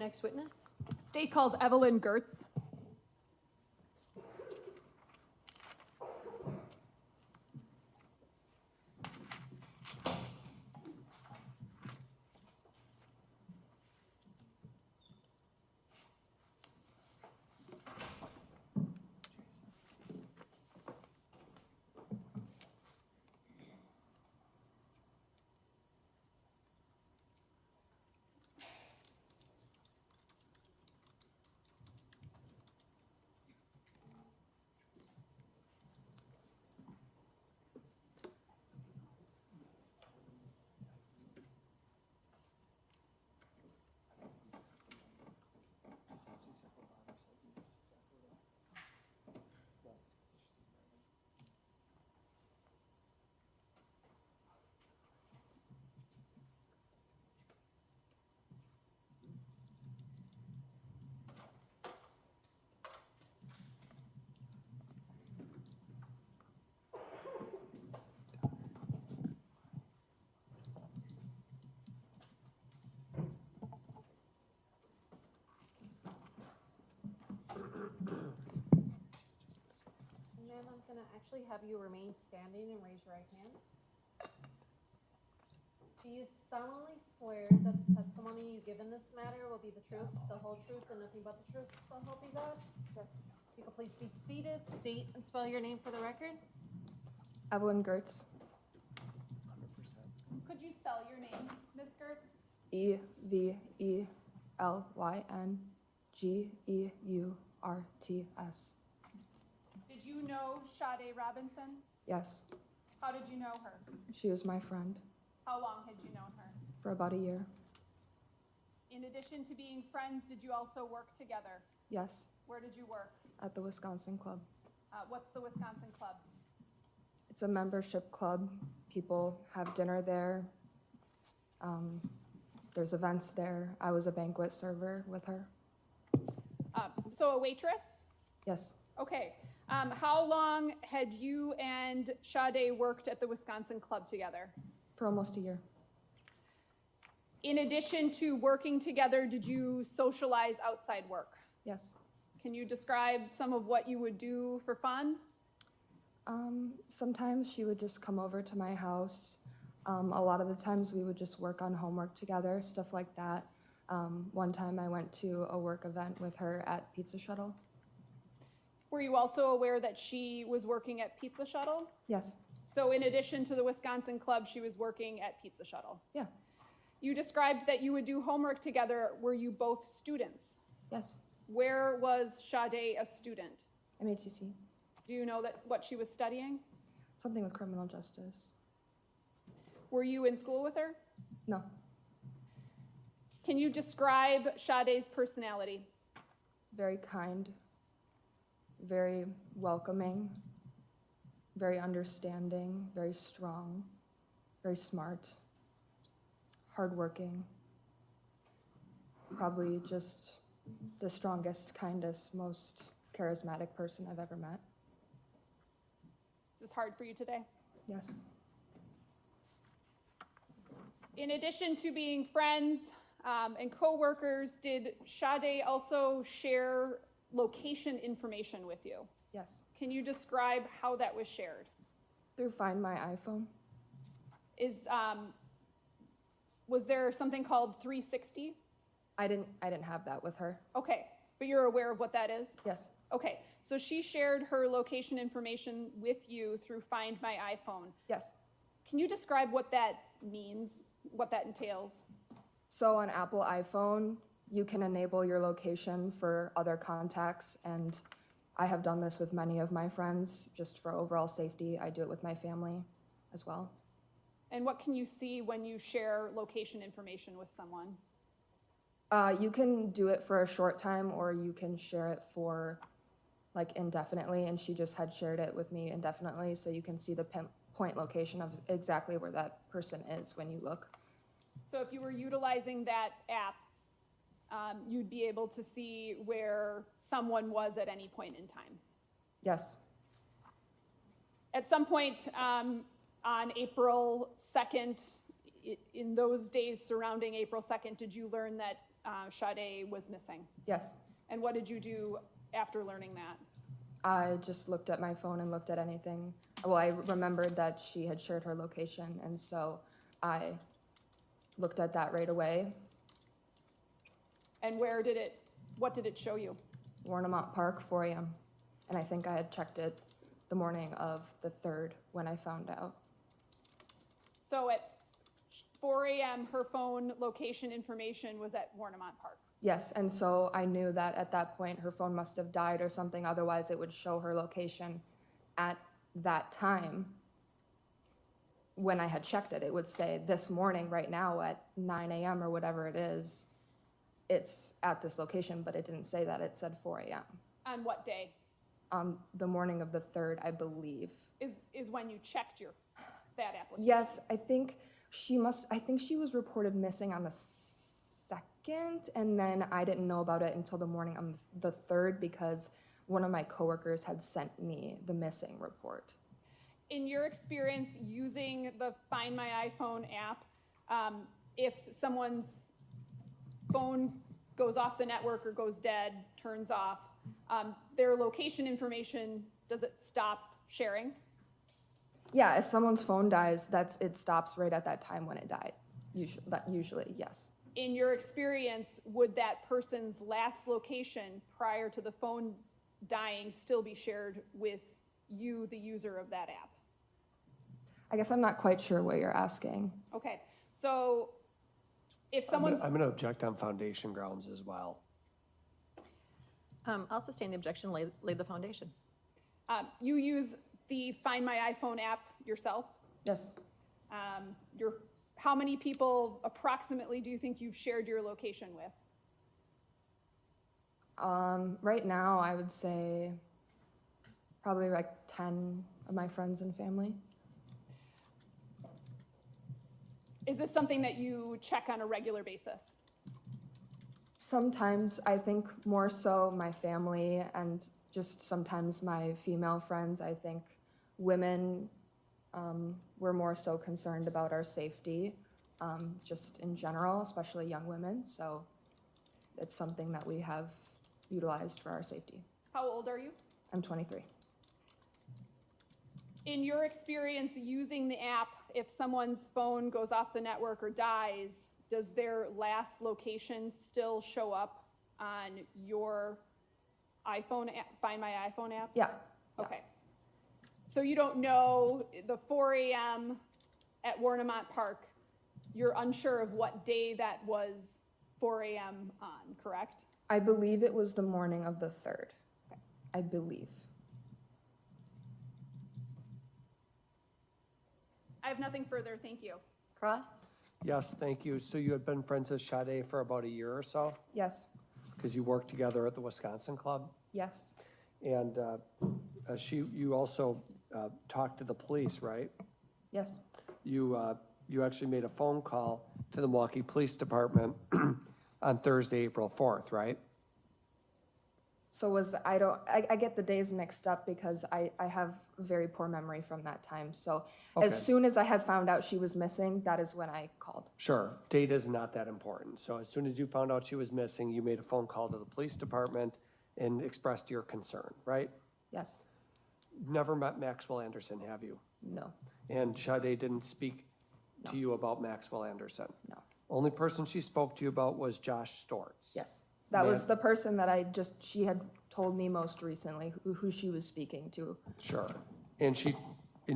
Next witness. State calls Evelyn Geurtz. Ma'am, I'm going to actually have you remain standing and raise your right hand. Do you solemnly swear that the testimony you give in this matter will be the truth, the whole truth, and nothing but the truth, so help you God? Yes. You can please be seated, state and spell your name for the record. Evelyn Geurtz. 100%. Could you spell your name, Ms. Geurtz? Evelyngeurts. Did you know Sade Robinson? Yes, How did you know her? she was my friend How long had you known her? for about a year. In addition to being friends, did you also work together? Yes, Where did you work? at the Wisconsin Club. What's the Wisconsin Club? It's a membership club. People have dinner there. There's events there. I was a banquet server with her. So a waitress? Yes, Okay. How long had you and Sade worked at the Wisconsin Club together? for almost a year. In addition to working together, did you socialize outside work? Yes. Can you describe some of what you would do for fun? Sometimes she would just come over to my house. A lot of the times we would just work on homework together, stuff like that. One time I went to a work event with her at Pizza Shuttle. Were you also aware that she was working at Pizza Shuttle? Yes, So in addition to the Wisconsin Club, she was working at Pizza Shuttle. yeah, You described that you would do homework together. Were you both students? yes. Where was Sade a student? MHCC. Do you know what she was studying? Something with criminal justice. Were you in school with her? No. Can you describe Sade's personality? Very kind, very welcoming, very understanding, very strong, very smart, hardworking. Probably just the strongest, kindest, most charismatic person I've ever met. Is this hard for you today? Yes. In addition to being friends and co-workers, did Sade also share location information with you? Yes. Can you describe how that was shared? Through Find My iPhone. Was there something called 360? I didn't have that with her. Okay, but you're aware of what that is? Yes. Okay, so she shared her location information with you through Find My iPhone. Yes. Can you describe what that means, what that entails? So on Apple iPhone, you can enable your location for other contacts, and I have done this with many of my friends just for overall safety. I do it with my family as well. And what can you see when you share location information with someone? You can do it for a short time, or you can share it for like indefinitely, and she just had shared it with me indefinitely, so you can see the pinpoint location of exactly where that person is when you look. So if you were utilizing that app, you'd be able to see where someone was at any point in time. Yes. At some point on April 2nd, in those days surrounding April 2nd, did you learn that Sade was missing. Yes. And what did you do after learning that? I just looked at my phone and looked at anything. Well, I remembered that she had shared her location, and so I looked at that right away. And what did it show you? Warnemont Park, 4 a.m. And I think I had checked it the morning of the 3rd when I found out. So at 4 a.m., her phone location information was at Warnemont Park. Yes, and so I knew that at that point her phone must have died or something, otherwise it would show her location at that time. When I had checked it, it would say this morning, right now at 9 a.m. or whatever it is, it's at this location, but it didn't say that, it said 4 a.m. On what day? The morning of the 3rd, I believe. Is when you checked that application? Yes, I think she was reported missing on the 2nd, and then I didn't know about it until the morning on the 3rd because one of my coworkers had sent me the missing report. In your experience using the Find My iPhone app, if someone's phone goes off the network or goes dead, turns off, their location information, does it stop sharing? Yeah, if someone's phone dies, it stops right at that time when it died. Usually, yes. In your experience, would that person's last location prior to the phone dying still be shared with you, the user of that app? I guess I'm not quite sure what you're asking. Okay, so if someone's... I'm going to object on foundation grounds as well. I'll sustain the objection, lay the foundation. You use the Find My iPhone app yourself? Yes. How many people approximately do you think you've shared your location with? Right now, I would say probably like 10 of my friends and family. Is this something that you check on a regular basis? Sometimes I think more so my family and just sometimes my female friends. I think women, we're more so concerned about our safety, just in general, especially young women. So it's something that we have utilized for our safety. How old are you? I'm 23. In your experience using the app, if someone's phone goes off the network or dies, does their last location still show up on your iPhone app, Find My iPhone app? Yeah. Okay. So you don't know the 4 a.m. at Warnemont Park, you're unsure of what day that was 4 a.m. on, correct? I believe it was the morning of the 3rd. Okay. I believe. I have nothing further, thank you. Cross? Yes, thank you. So you had been friends with Sade for about a year or so? Yes. Because you worked together at the Wisconsin Club? Yes. And you also talked to the police, right? Yes. You actually made a phone call to the Milwaukee Police Department on Thursday, April 4th, right? So I get the days mixed up because I have very poor memory from that time. So Okay. as soon as I had found out she was missing, that is when I called. Sure, data is not that important. So as soon as you found out she was missing, you made a phone call to the police department and expressed your concern, right? Yes. Never met Maxwell Anderson, have you? No. And Sade didn't speak No. to you about Maxwell Anderson? No. Only person she spoke to you about was Josh Stortz? Yes. That was Man. the person that she had told me most recently who she was speaking to. Sure. And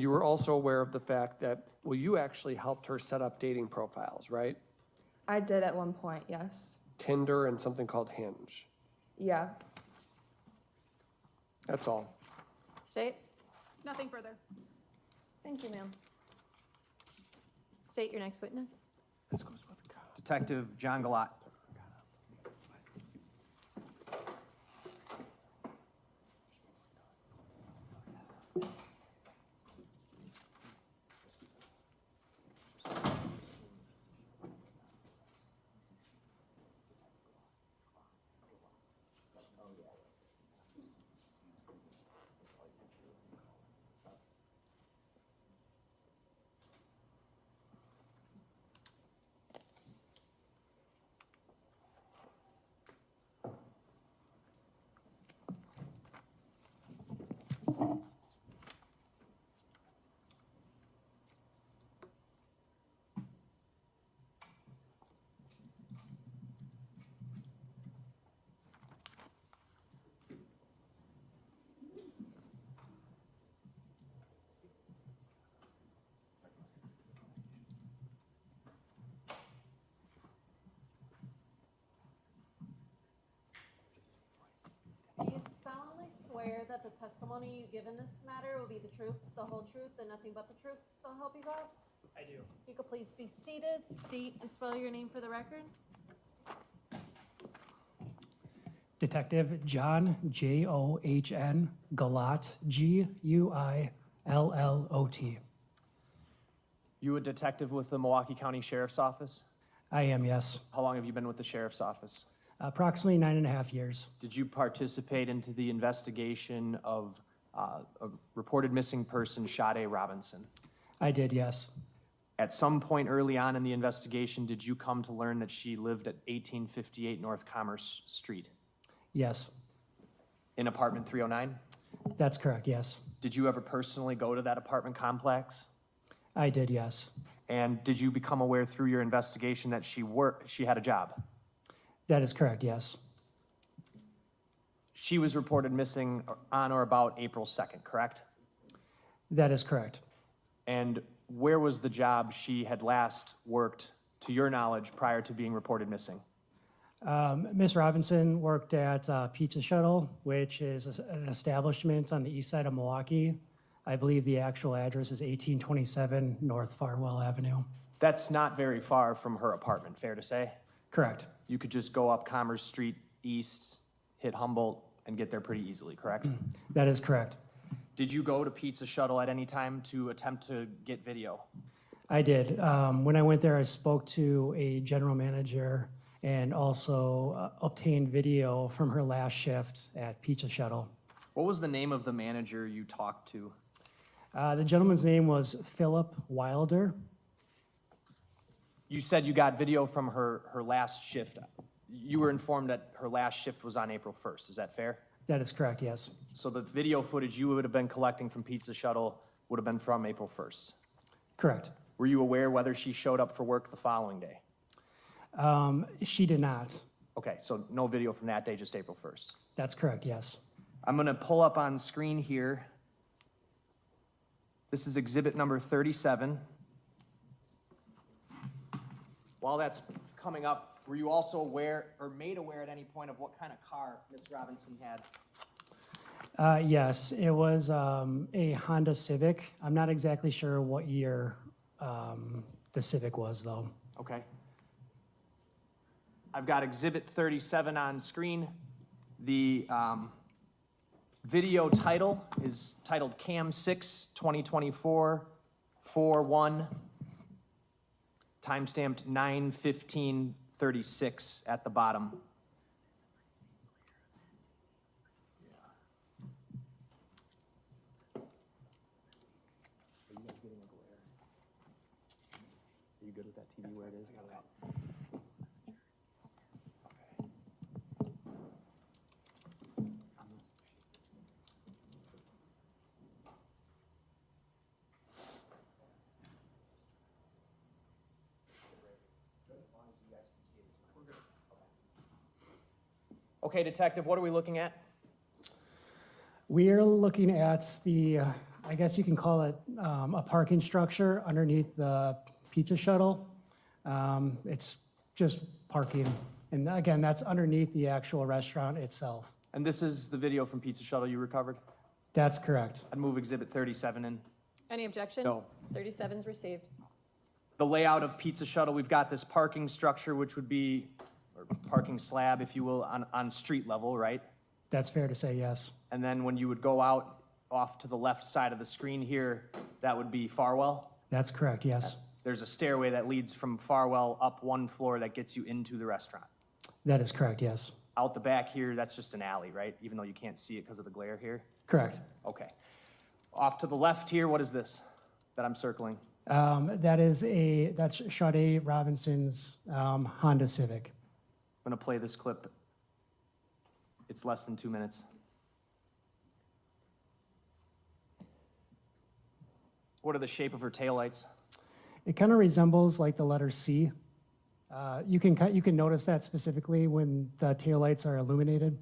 you were also aware of the fact that, well, you actually helped her set up dating profiles, right? I did at one point, yes. Tinder and something called Hinge. Yeah. That's all. State? Nothing further. Thank you, ma'am. State your next witness. This goes with the cop. Detective John Guillot. swear that the testimony you give in this matter will be the truth, the whole truth, and nothing but the truth, so help you God? I do. You could please be seated, state and spell your name for the record. Detective John, John, Guillot, Guillot. You a detective with the Milwaukee County Sheriff's Office? I am, yes. How long have you been with the Sheriff's Office? Approximately 9.5 years. Did you participate into the investigation of a reported missing person, Sade Robinson? I did, yes. At some point early on in the investigation, did you come to learn that she lived at 1858 North Commerce Street Yes, in apartment 309? that's correct, yes. Did you ever personally go to that apartment complex? I did, yes. And did you become aware through your investigation that she had a job? That is correct, yes. She was reported missing on or about April 2nd, correct? That is correct. And where was the job she had last worked, to your knowledge, prior to being reported missing? Ms. Robinson worked at Pizza Shuttle, which is an establishment on the east side of Milwaukee. I believe the actual address is 1827 North Farwell Avenue. That's not very far from her apartment, fair to say? Correct. You could just go up Commerce Street East, hit Humboldt, and get there pretty easily, correct? That is correct. Did you go to Pizza Shuttle at any time to attempt to get video? I did. When I went there, I spoke to a general manager and also obtained video from her last shift at Pizza Shuttle. What was the name of the manager you talked to? The gentleman's name was Philip Wilder. You said you got video from her last shift. You were informed that her last shift was on April 1st, is that fair? That is correct, yes. So the video footage you would have been collecting from Pizza Shuttle would have been from April 1st. Correct. Were you aware whether she showed up for work the following day? She did not. Okay, so no video from that day, just April 1st. That's correct, yes. I'm gonna pull up on screen here. This is exhibit number 37. While that's coming up, were you also aware or made aware at any point of what kind of car Ms. Robinson had? Yes, it was a Honda Civic. I'm not exactly sure what year the Civic was, though. Okay. I've got exhibit 37 on screen. The video title is titled Cam 6 2024-4-1, timestamped 9/15/36 at the bottom. Are you good with that TV where it is? Okay, detective, what are we looking at? We are looking at the, I guess you can call it a parking structure underneath the Pizza Shuttle. It's just parking. And again, that's underneath the actual restaurant itself. And this is the video from Pizza Shuttle you recovered? That's correct. I'd move exhibit 37 in. Any objection? No. 37's received. The layout of Pizza Shuttle, we've got this parking structure, which would be, or parking slab, if you will, on street level, right? That's fair to say, yes. And then when you would go out off to the left side of the screen here, that would be Farwell. That's correct, yes. There's a stairway that leads from Farwell up one floor that gets you into the restaurant. That is correct, yes. Out the back here, that's just an alley, right? Even though you can't see it because of the glare here? Correct. Okay. Off to the left here, what is this that I'm circling? That's Sade Robinson's Honda Civic. I'm gonna play this clip. It's less than 2 minutes. What are the shape of her taillights? It kind of resembles like the letter C. You can notice that specifically when the taillights are illuminated.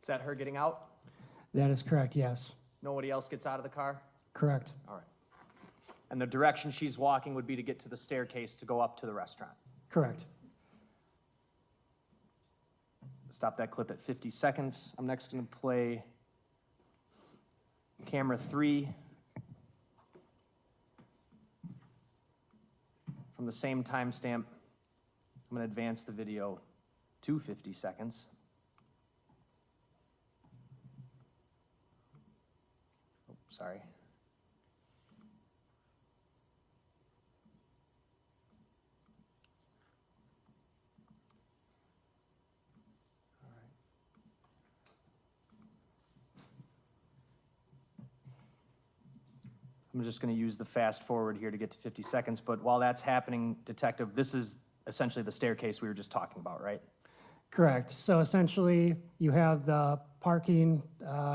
Is that her getting out? That is correct, yes. Nobody else gets out of the car? Correct. All right. And the direction she's walking would be to get to the staircase to go up to the restaurant? Correct. Stop that clip at 50 seconds. I'm next going to play camera 3 from the same timestamp. I'm going to advance the video to 50 seconds. Oh, sorry. I'm just going to use the fast forward here to get to 50 seconds, but while that's happening, Detective, this is essentially the staircase we were just talking about, right? Correct. So essentially, you have the parking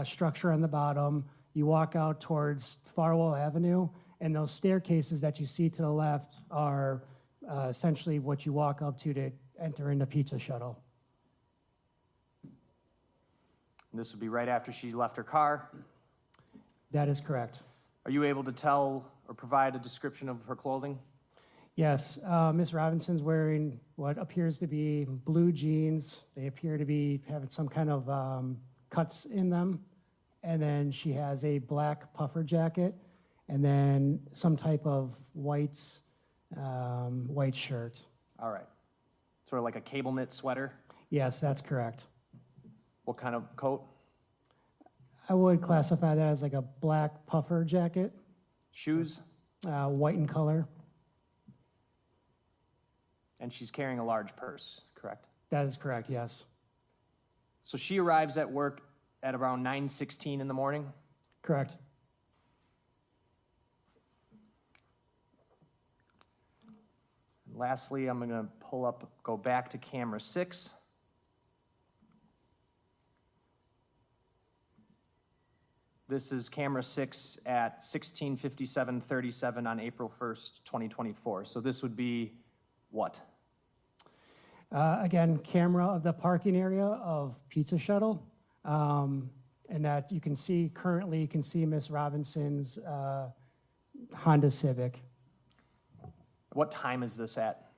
structure on the bottom. You walk out towards Farwell Avenue, and those staircases that you see to the left are essentially what you walk up to enter into Pizza Shuttle. And this would be right after she left her car. That is correct. Are you able to tell or provide a description of her clothing? Yes, Ms. Robinson's wearing what appears to be blue jeans. They appear to be having some kind of cuts in them. And then she has a black puffer jacket and then some type of white shirt. All right. Sort of like a cable knit sweater? Yes, that's correct. What kind of coat? I would classify that as like a black puffer jacket, Shoes? white in color. And she's carrying a large purse, correct? That is correct, yes. So she arrives at work at around 9:16 in the morning? Correct. And lastly, I'm going to go back to camera 6. This is camera 6 at 16:57:37 on April 1st, 2024. So this would be what? Again, camera of the parking area of Pizza Shuttle. And that you can see, currently you can see Ms. Robinson's Honda Civic. What time is this at?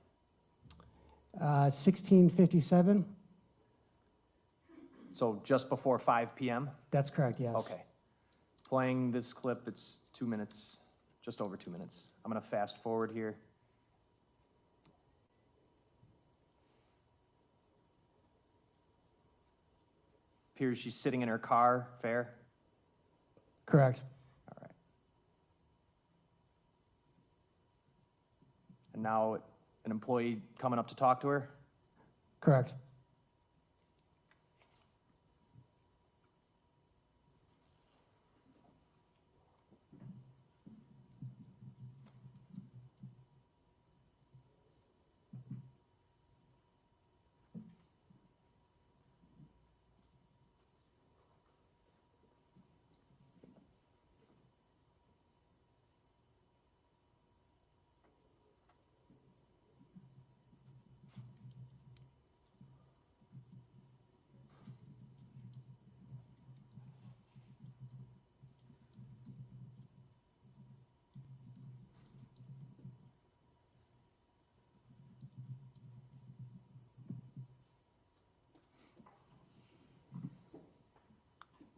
16:57. So just before 5 p.m.? That's correct, yes. Okay. Playing this clip, it's 2 minutes, just over 2 minutes. I'm going to fast forward here. Appears she's sitting in her car, fair? Correct. All right. And now an employee coming up to talk to her? Correct.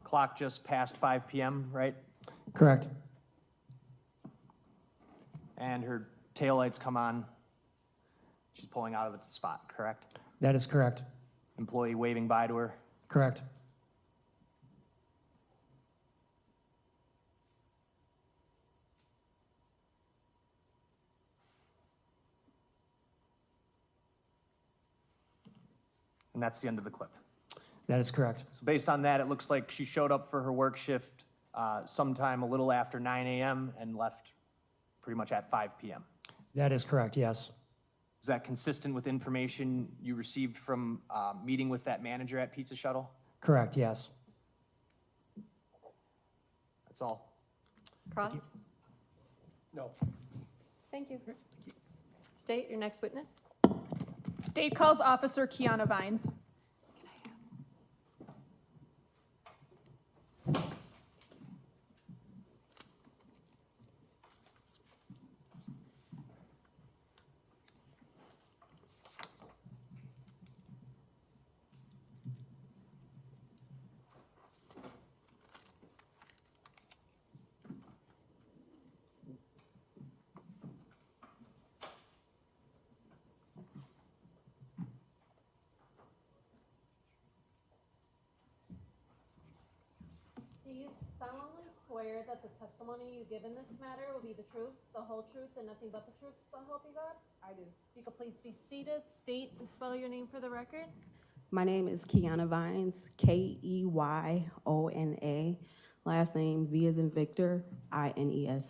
Clock just past 5 p.m., right? Correct. And her taillights come on. She's pulling out of the spot, correct? That is correct. Employee waving bye to her. Correct. And that's the end of the clip. That is correct. So based on that, it looks like she showed up for her work shift sometime a little after 9 a.m. and left pretty much at 5 p.m. That is correct, yes. Is that consistent with information you received from meeting with that manager at Pizza Shuttle? Correct, yes. That's all. Cross? No. Thank you. State, your next witness. State calls Officer Kiana Vines. you solemnly swear that the testimony you give in this matter will be the truth, the whole truth, and nothing but the truth, so help you God? I do. You could please be seated, state and spell your name for the record. My name is Kiana Vines, Keyona. Last name V as in Victor, Ines.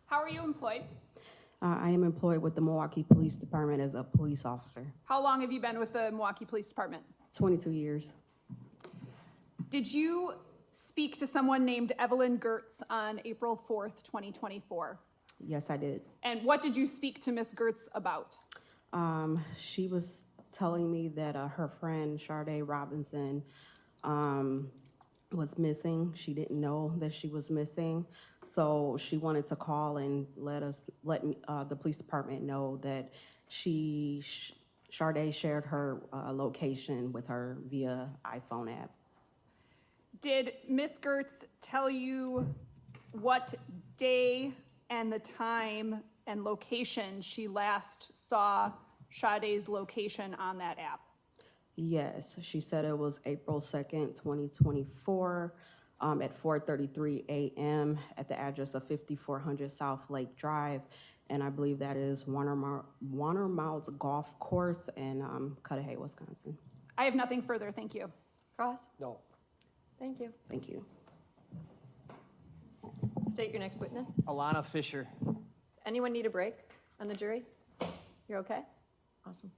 How are you employed? I am employed with the Milwaukee Police Department as a police officer. How long have you been with the Milwaukee Police Department? 22 years. Did you speak to someone named Evelyn Geurtz on April 4th, 2024? Yes, I did. And what did you speak to Miss Geurtz about? She was telling me that her friend Sade Robinson was missing. She didn't know that she was missing, so she wanted to call and let the police department know that Sade shared her location with her via iPhone app. Did Miss Geurtz tell you what day and the time and location she last saw Sade's location on that app? Yes, she said it was April 2nd, 2024, at 4:33 a.m. at the address of 5400 South Lake Drive, and I believe that is Warner Mounts Golf Course in Cudahy, Wisconsin. I have nothing further, thank you. Cross? No. Thank you. Thank you. State your next witness. Alana Fisher. Anyone need a break on the jury? You're okay? Awesome.